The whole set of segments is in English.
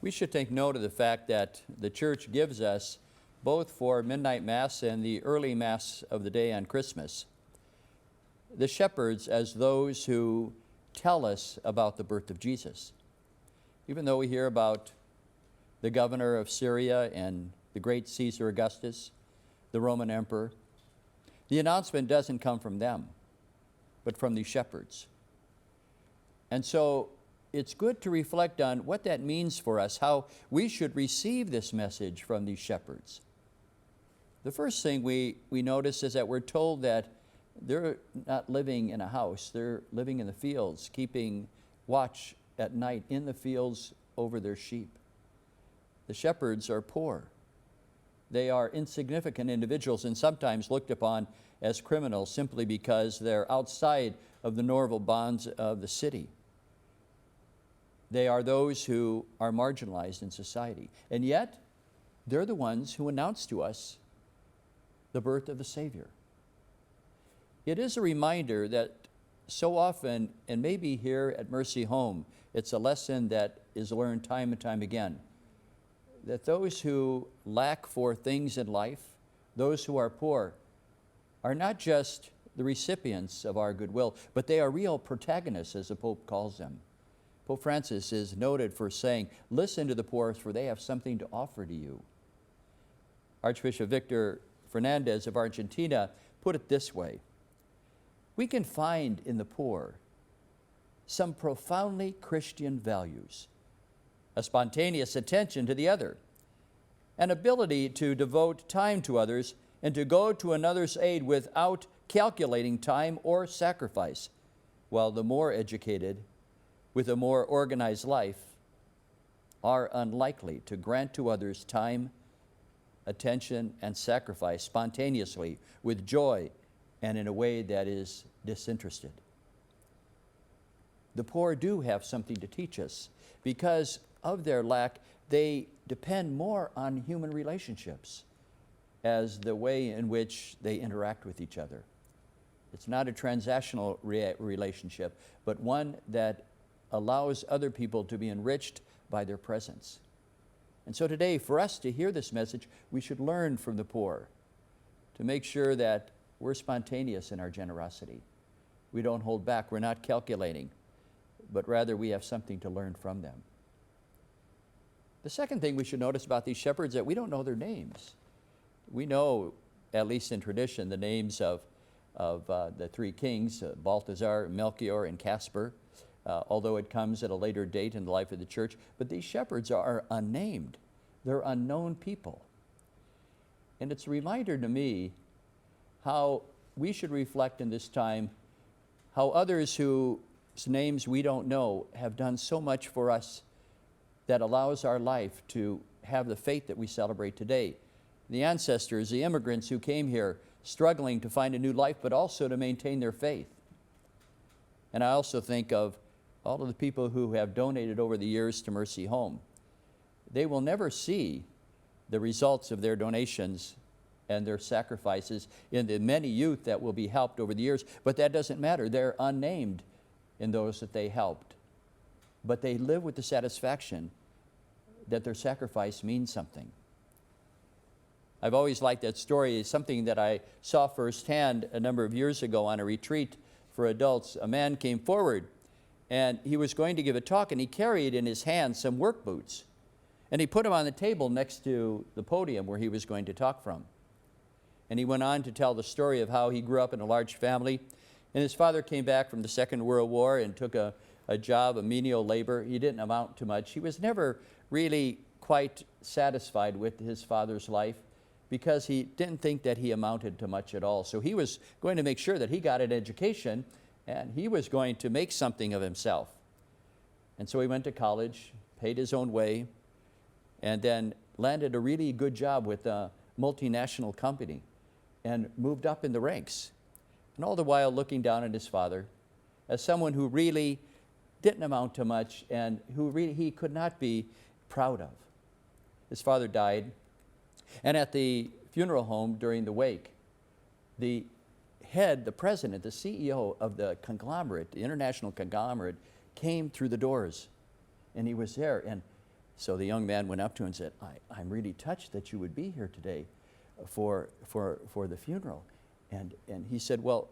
we should take note of the fact that the church gives us, both for midnight mass and the early mass of the day on Christmas, the shepherds as those who tell us about the birth of Jesus. Even though we hear about the governor of Syria and the great Caesar Augustus, the Roman emperor, the announcement doesn't come from them, but from these shepherds. And so it's good to reflect on what that means for us, how we should receive this message from these shepherds. The first thing we notice is that we're told that they're not living in a house, they're living in the fields, keeping watch at night in the fields over their sheep. The shepherds are poor. They are insignificant individuals and sometimes looked upon as criminals simply because they're outside of the normal bonds of the city. They are those who are marginalized in society. And yet, they're the ones who announce to us the birth of the Savior. It is a reminder that so often, and maybe here at Mercy Home, it's a lesson that is learned time and time again, that those who lack for things in life, those who are poor, are not just the recipients of our goodwill, but they are real protagonists, as the Pope calls them. Pope Francis is noted for saying, "Listen to the poor, for they have something to offer to you." Archbishop Victor Fernandez of Argentina put it this way: we can find in the poor some profoundly Christian values, a spontaneous attention to the other, an ability to devote time to others and to go to another's aid without calculating time or sacrifice, while the more educated, with a more organized life, are unlikely to grant to others time, attention, and sacrifice spontaneously, with joy, and in a way that is disinterested. The poor do have something to teach us. Because of their lack, they depend more on human relationships as the way in which they interact with each other. It's not a transactional relationship, but one that allows other people to be enriched by their presence. And so today, for us to hear this message, we should learn from the poor to make sure that we're spontaneous in our generosity. We don't hold back, we're not calculating, but rather we have something to learn from them. The second thing we should notice about these shepherds is that we don't know their names. We know, at least in tradition, the names of the three kings, Balthazar, Melchior, and Caspar, although it comes at a later date in the life of the church. But these shepherds are unnamed. They're unknown people. And it's a reminder to me how we should reflect in this time how others whose names we don't know have done so much for us that allows our life to have the faith that we celebrate today. The ancestors, the immigrants who came here struggling to find a new life, but also to maintain their faith. And I also think of all of the people who have donated over the years to Mercy Home. They will never see the results of their donations and their sacrifices in the many youth that will be helped over the years, but that doesn't matter. They're unnamed in those that they helped. But they live with the satisfaction that their sacrifice means something. I've always liked that story. It's something that I saw firsthand a number of years ago on a retreat for adults. A man came forward and he was going to give a talk, and he carried in his hand some work boots. And he put them on the table next to the podium where he was going to talk from. And he went on to tell the story of how he grew up in a large family. And his father came back from the Second World War and took a job, a menial labor. He didn't amount to much. He was never really quite satisfied with his father's life because he didn't think that he amounted to much at all. So he was going to make sure that he got an education, and he was going to make something of himself. And so he went to college, paid his own way, and then landed a really good job with a multinational company and moved up in the ranks. And all the while looking down at his father as someone who really didn't amount to much and who really he could not be proud of. His father died, and at the funeral home during the wake, the head, the president, the CEO of the conglomerate, the international conglomerate, came through the doors, and he was there, and So the young man went up to him and said, I'm really touched that you would be here today for the funeral. And he said, well,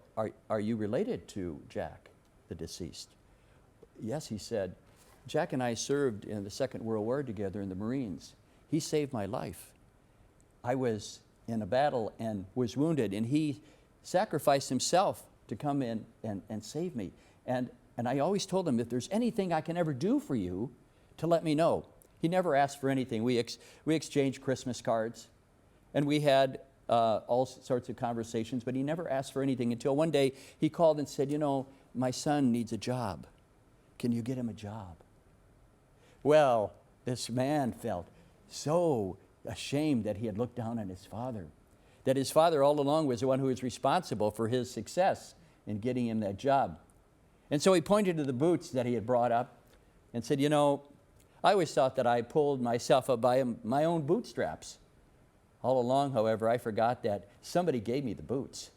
are you related to Jack, the deceased? Yes, he said, Jack and I served in the Second World War together in the Marines. He saved my life. I was in a battle and was wounded, and he sacrificed himself to come in and save me. And I always told him, if there's anything I can ever do for you, to let me know. He never asked for anything. We exchanged Christmas cards, and we had all sorts of conversations, but he never asked for anything until one day he called and said, you know, my son needs a job. Can you get him a job? Well, this man felt so ashamed that he had looked down on his father, that his father all along was the one who was responsible for his success in getting him that job. And so he pointed to the boots that he had brought up and said, you know, I always thought that I pulled myself up by my own bootstraps. All along, however, I forgot that somebody gave me the boots.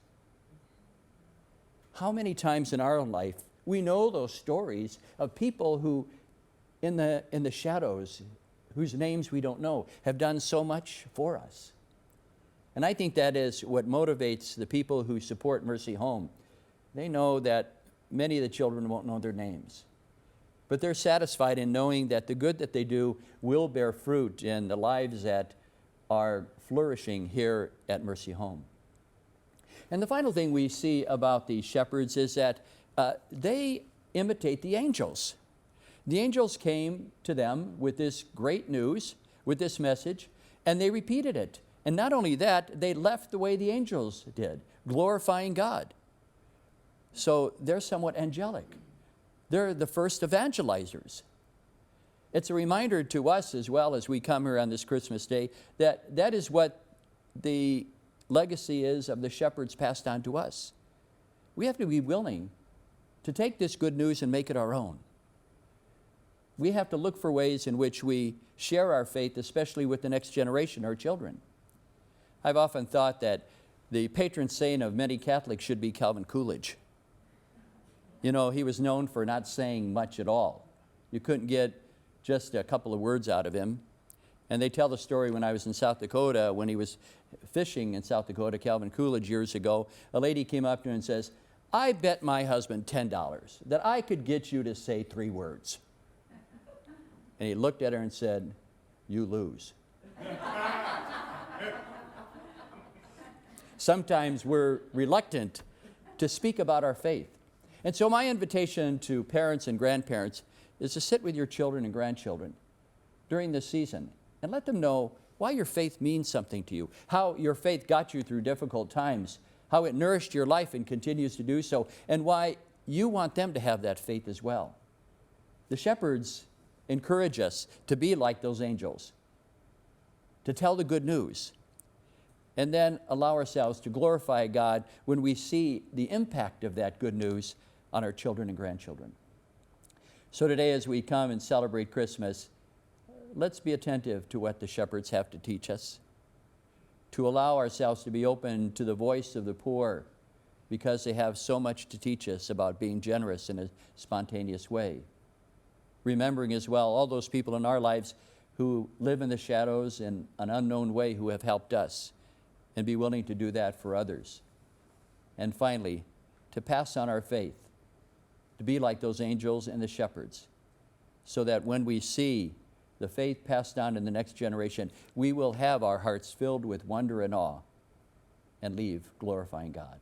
How many times in our life we know those stories of people who, in the shadows, whose names we don't know, have done so much for us. And I think that is what motivates the people who support Mercy Home. They know that many of the children won't know their names, but they're satisfied in knowing that the good that they do will bear fruit in the lives that are flourishing here at Mercy Home. And the final thing we see about the shepherds is that they imitate the angels. The angels came to them with this great news, with this message, and they repeated it. And not only that, they left the way the angels did, glorifying God. So they're somewhat angelic. They're the first evangelizers. It's a reminder to us as well as we come here on this Christmas day that that is what the legacy is of the shepherds passed on to us. We have to be willing to take this good news and make it our own. We have to look for ways in which we share our faith, especially with the next generation, our children. I've often thought that the patron saint of many Catholics should be Calvin Coolidge. You know, he was known for not saying much at all. You couldn't get just a couple of words out of him. And they tell the story when I was in South Dakota, when he was fishing in South Dakota, Calvin Coolidge years ago, a lady came up to him and says, I bet my husband $10 that I could get you to say 3 words. And he looked at her and said, you lose. Sometimes we're reluctant to speak about our faith. And so my invitation to parents and grandparents is to sit with your children and grandchildren during this season and let them know why your faith means something to you, how your faith got you through difficult times, how it nourished your life and continues to do so, and why you want them to have that faith as well. The shepherds encourage us to be like those angels, to tell the good news, and then allow ourselves to glorify God when we see the impact of that good news on our children and grandchildren. So today, as we come and celebrate Christmas, let's be attentive to what the shepherds have to teach us, to allow ourselves to be open to the voice of the poor, because they have so much to teach us about being generous in a spontaneous way. Remembering as well all those people in our lives who live in the shadows in an unknown way who have helped us, and be willing to do that for others. And finally, to pass on our faith, to be like those angels and the shepherds, so that when we see the faith passed on in the next generation, we will have our hearts filled with wonder and awe and leave glorifying God.